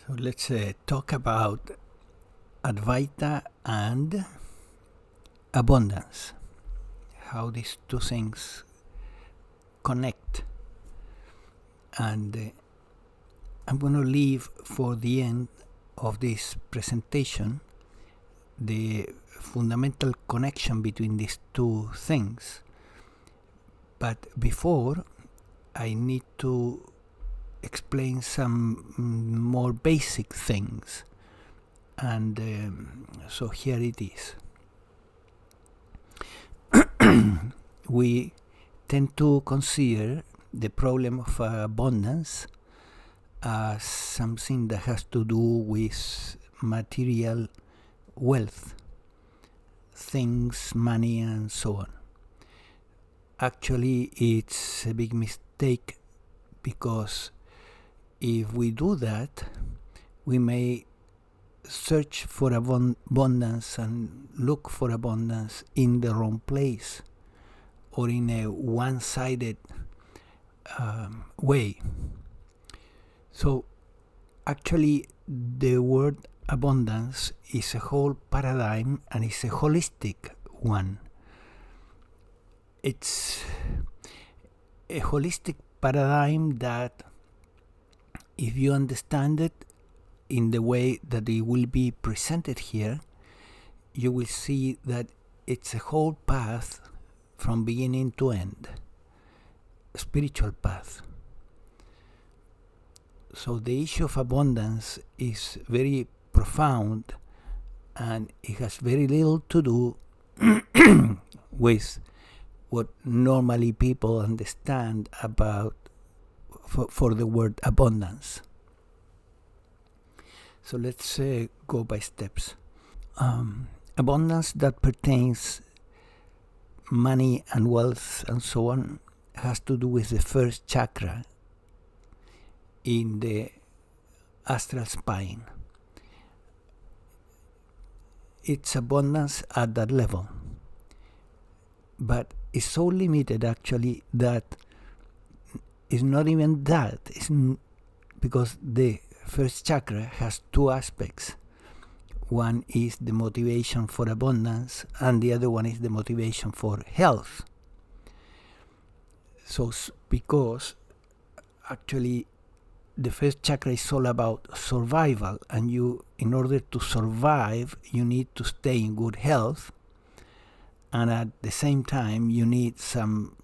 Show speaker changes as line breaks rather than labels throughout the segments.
So let's talk about Advaita and abundance, how these two things connect. And I'm going to leave for the end of this presentation the fundamental connection between these two things. But before, I need to explain some more basic things. And so here it is. We tend to consider the problem of abundance as something that has to do with material wealth, things, money, and so on. Actually, it's a big mistake, because if we do that, we may search for abundance and look for abundance in the wrong place, or in a one-sided way. So actually, the word abundance is a whole paradigm, and it's a holistic one. It's a holistic paradigm that, if you understand it in the way that it will be presented here, you will see that it's a whole path from beginning to end, a spiritual path. So the issue of abundance is very profound, and it has very little to do with what normally people understand about for the word abundance. So let's go by steps. Abundance that pertains money and wealth and so on has to do with the first chakra in the astral spine. It's abundance at that level, but it's so limited actually that it's not even that. Because the first chakra has two aspects. One is the motivation for abundance, and the other one is the motivation for health. So because actually the first chakra is all about survival, and in order to survive, you need to stay in good health, and at the same time you need some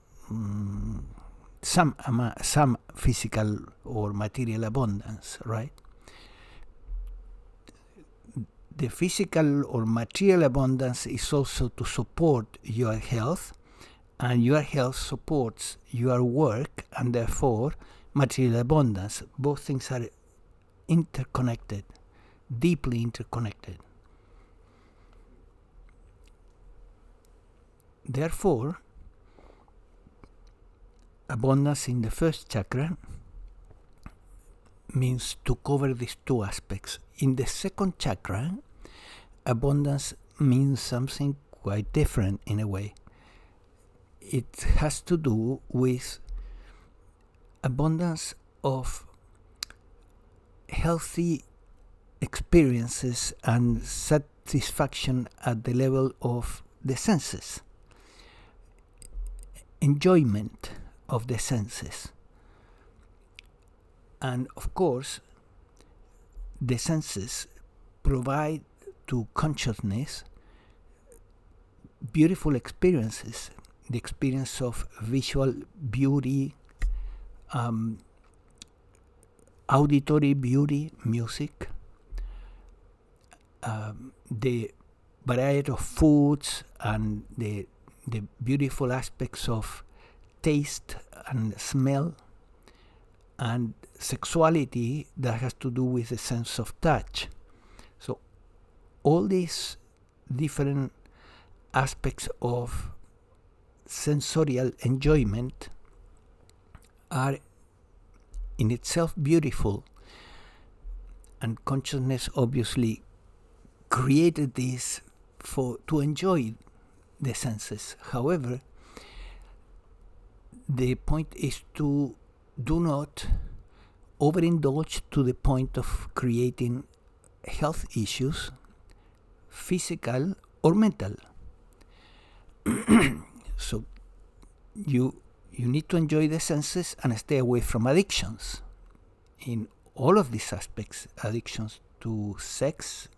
physical or material abundance, right? The physical or material abundance is also to support your health, and your health supports your work, and therefore material abundance. Both things are interconnected, deeply interconnected. Therefore, abundance in the first chakra means to cover these two aspects. In the second chakra, abundance means something quite different in a way. It has to do with abundance of healthy experiences and satisfaction at the level of the senses, enjoyment of the senses. And of course, the senses provide to consciousness beautiful experiences, the experience of visual beauty, auditory beauty, music, the variety of foods, and the beautiful aspects of taste and smell, and sexuality that has to do with the sense of touch. So all these different aspects of sensorial enjoyment are in itself beautiful, and consciousness obviously created this to enjoy the senses. However, the point is to do not overindulge to the point of creating health issues, physical or mental. So you need to enjoy the senses and stay away from addictions in all of these aspects. Addictions to sex,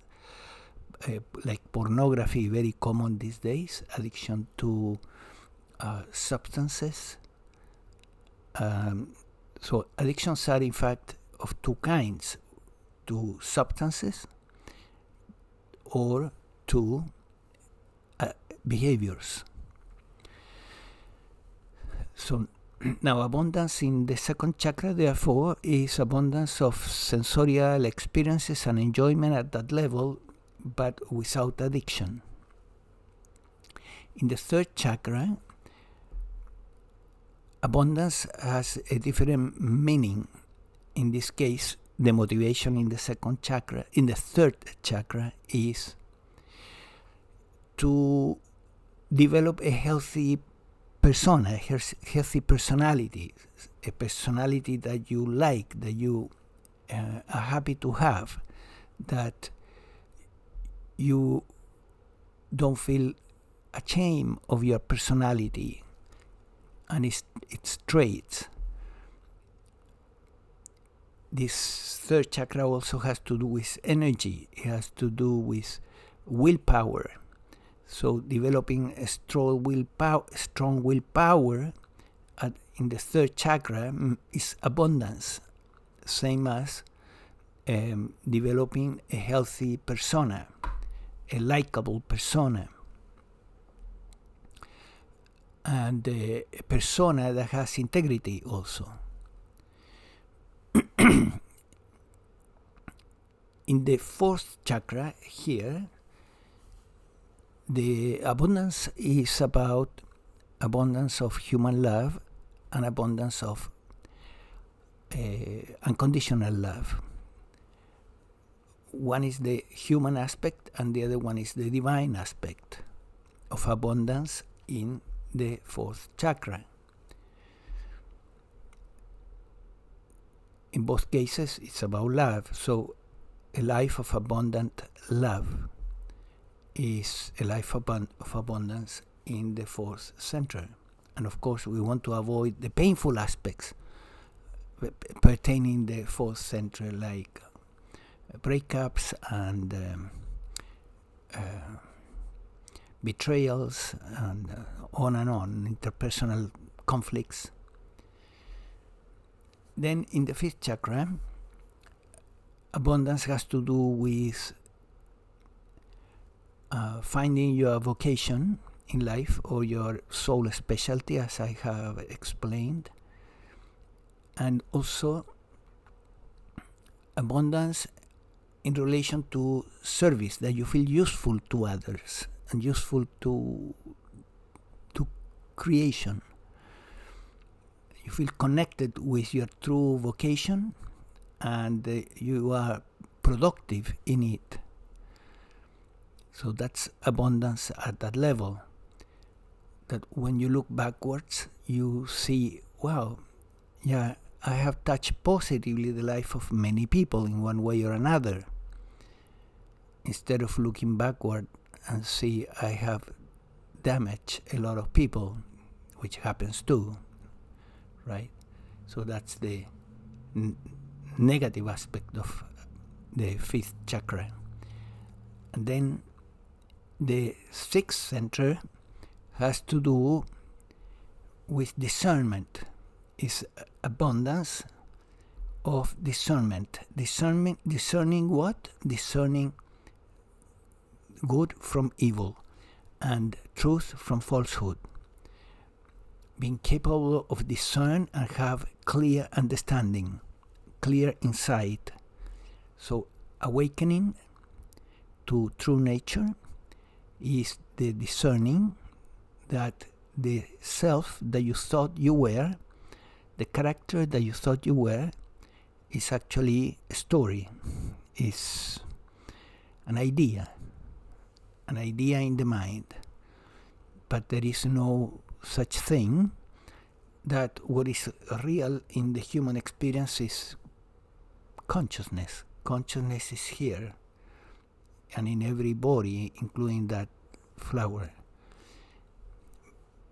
like pornography, very common these days. Addiction to substances. So addictions are in fact of two kinds: to substances or to behaviors. So now abundance in the second chakra, therefore, is abundance of sensorial experiences and enjoyment at that level, but without addiction. In the third chakra, abundance has a different meaning. In this case, the motivation in the second chakra, in the third chakra, is to develop a healthy persona, a healthy personality, a personality that you like, that you are happy to have, that you don't feel ashamed of your personality and its traits. This third chakra also has to do with energy. It has to do with willpower. So developing a strong willpower in the third chakra is abundance, same as developing a healthy persona, a likable persona, and a persona that has integrity also. In the fourth chakra here, the abundance is about abundance of human love and abundance of unconditional love. One is the human aspect and the other one is the divine aspect of abundance in the fourth chakra. In both cases, it's about love. So a life of abundant love is a life of abundance in the fourth center. And of course, we want to avoid the painful aspects pertaining the fourth center, like breakups and betrayals and on, interpersonal conflicts. Then in the fifth chakra, abundance has to do with finding your vocation in life or your soul specialty, as I have explained, and also abundance in relation to service, that you feel useful to others and useful to creation. You feel connected with your true vocation and you are productive in it. So that's abundance at that level. That when you look backwards, you see, wow, yeah, I have touched positively the life of many people in one way or another. Instead of looking backward and see I have damaged a lot of people, which happens too, right? So that's the negative aspect of the fifth chakra. And then the sixth center has to do with discernment. It's abundance of discernment. Discerning what? Discerning good from evil and truth from falsehood. Being capable of discern and have clear understanding, clear insight. So awakening to true nature is the discerning that the self that you thought you were, the character that you thought you were, is actually a story, is an idea in the mind. But there is no such thing, that what is real in the human experience is consciousness. Consciousness is here and in every body, including that flower.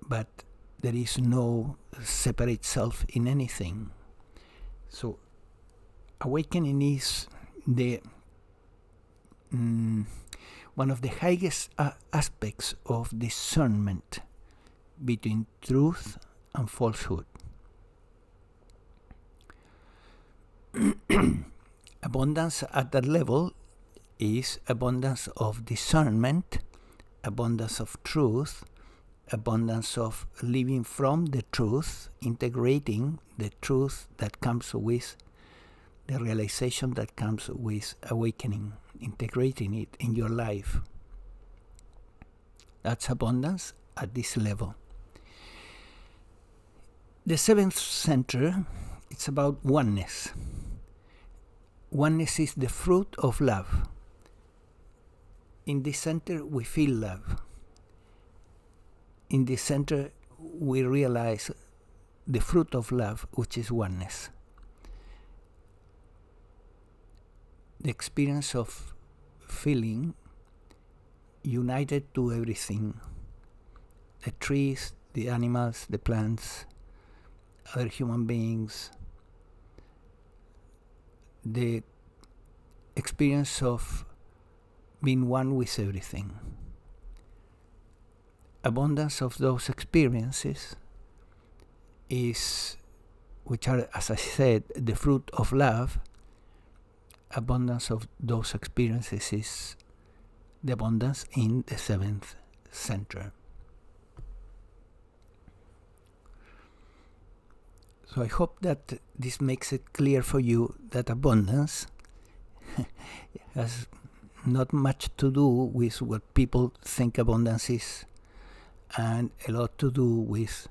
But there is no separate self in anything. So awakening is the one of the highest aspects of discernment between truth and falsehood. Abundance at that level is abundance of discernment, abundance of truth, abundance of living from the truth, integrating the truth that comes with the realization that comes with awakening, integrating it in your life. That's abundance at this level. The seventh center, it's about oneness. Oneness is the fruit of love. In this center, we feel love. In this center, we realize the fruit of love, which is oneness. The experience of feeling united to everything. The trees, the animals, the plants, other human beings. The experience of being one with everything. Abundance of those experiences is, which are, as I said, the fruit of love. Abundance of those experiences is the abundance in the seventh center. So I hope that this makes it clear for you that abundance has not much to do with what people think abundance is, and a lot to do with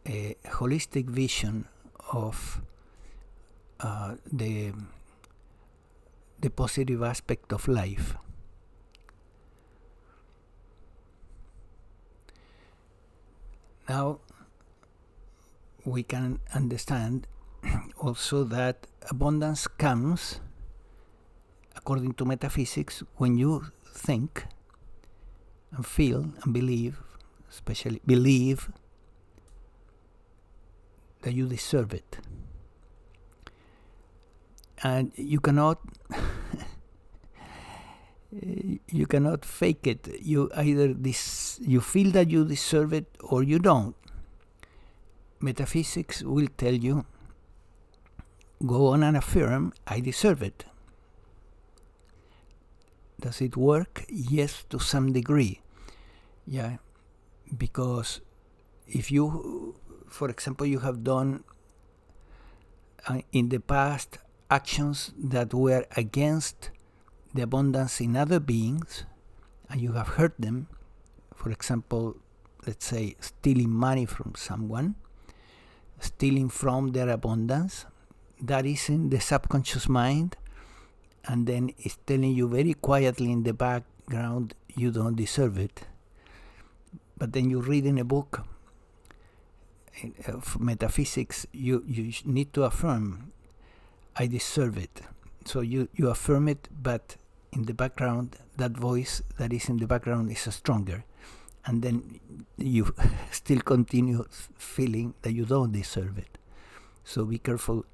a holistic vision of the positive aspect of life. Now, we can understand also that abundance comes, according to metaphysics, when you think and feel and believe, especially believe, that you deserve it. And you cannot you cannot fake it. You either you feel that you deserve it or you don't. Metaphysics will tell you, go on and affirm, I deserve it. Does it work? Yes, to some degree. Yeah, because if you, for example, you have done in the past actions that were against the abundance in other beings, and you have hurt them, for example, let's say stealing money from someone, stealing from their abundance, that is in the subconscious mind, and then it's telling you very quietly in the background, you don't deserve it. But then you read in a book of metaphysics, you need to affirm, I deserve it. So you affirm it, but in the background, that voice that is in the background is stronger. And then you still continue feeling that you don't deserve it. So be careful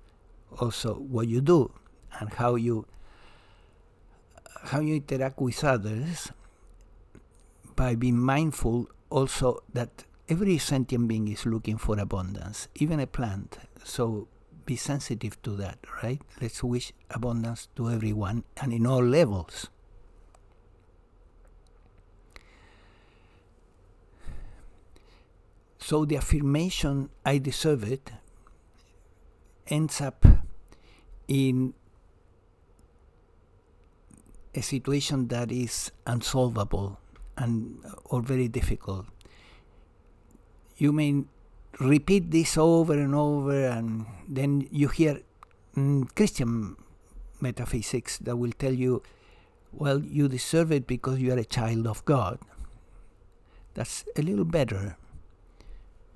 also what you do and how you interact with others, by being mindful also that every sentient being is looking for abundance, even a plant. So be sensitive to that, right? Let's wish abundance to everyone and in all levels. So the affirmation, I deserve it, ends up in a situation that is unsolvable or very difficult. You may repeat this over and over, and then you hear Christian metaphysics that will tell you, well, you deserve it because you are a child of God. That's a little better,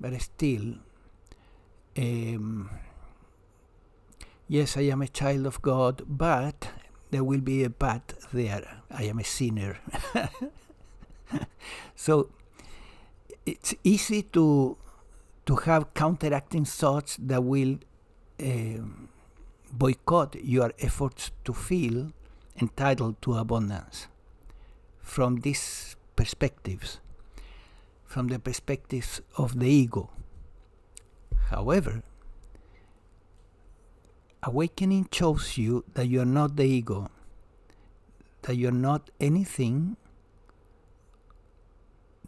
but still, you yes, I am a child of God, but there will be a but there. I am a sinner. So it's easy to have counteracting thoughts that will boycott your efforts to feel entitled to abundance. From these perspectives, from the perspectives of the ego. However, awakening shows you that you are not the ego, that you are not anything,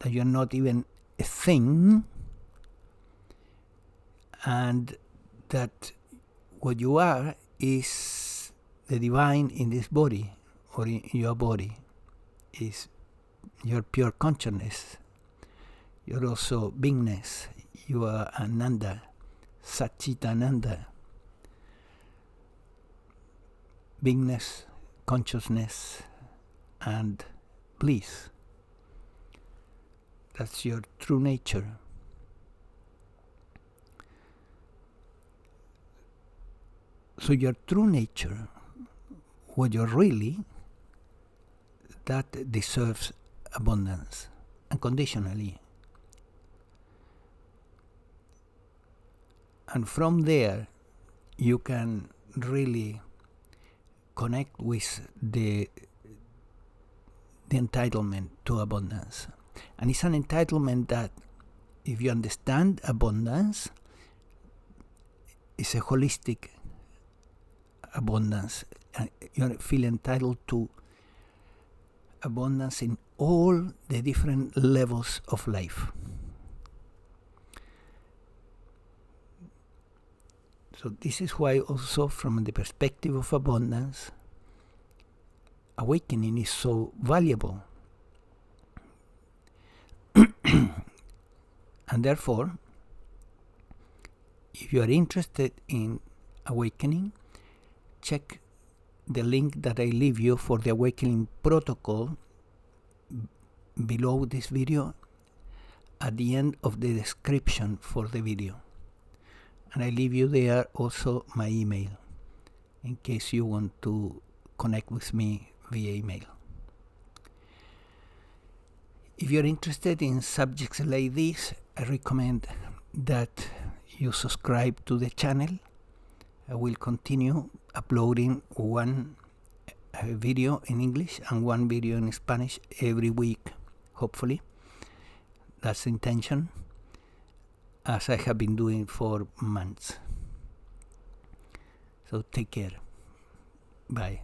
that you are not even a thing, and that what you are is the divine in this body, or in your body, is your pure consciousness. You're also beingness. You are Ananda, Satchitananda. Beingness, consciousness, and bliss. That's your true nature. So your true nature, what you're really, that deserves abundance, unconditionally. And from there, you can really connect with the entitlement to abundance. And it's an entitlement that, if you understand abundance, it's a holistic abundance. And you feel entitled to abundance in all the different levels of life. So this is why also, from the perspective of abundance, awakening is so valuable. And therefore, if you are interested in awakening, check the link that I leave you for the awakening protocol below this video, at the end of the description for the video. And I leave you there also my email, in case you want to connect with me via email. If you're interested in subjects like this, I recommend that you subscribe to the channel. I will continue uploading one video in English and one video in Spanish every week, hopefully. That's the intention, as I have been doing for months. So take care. Bye.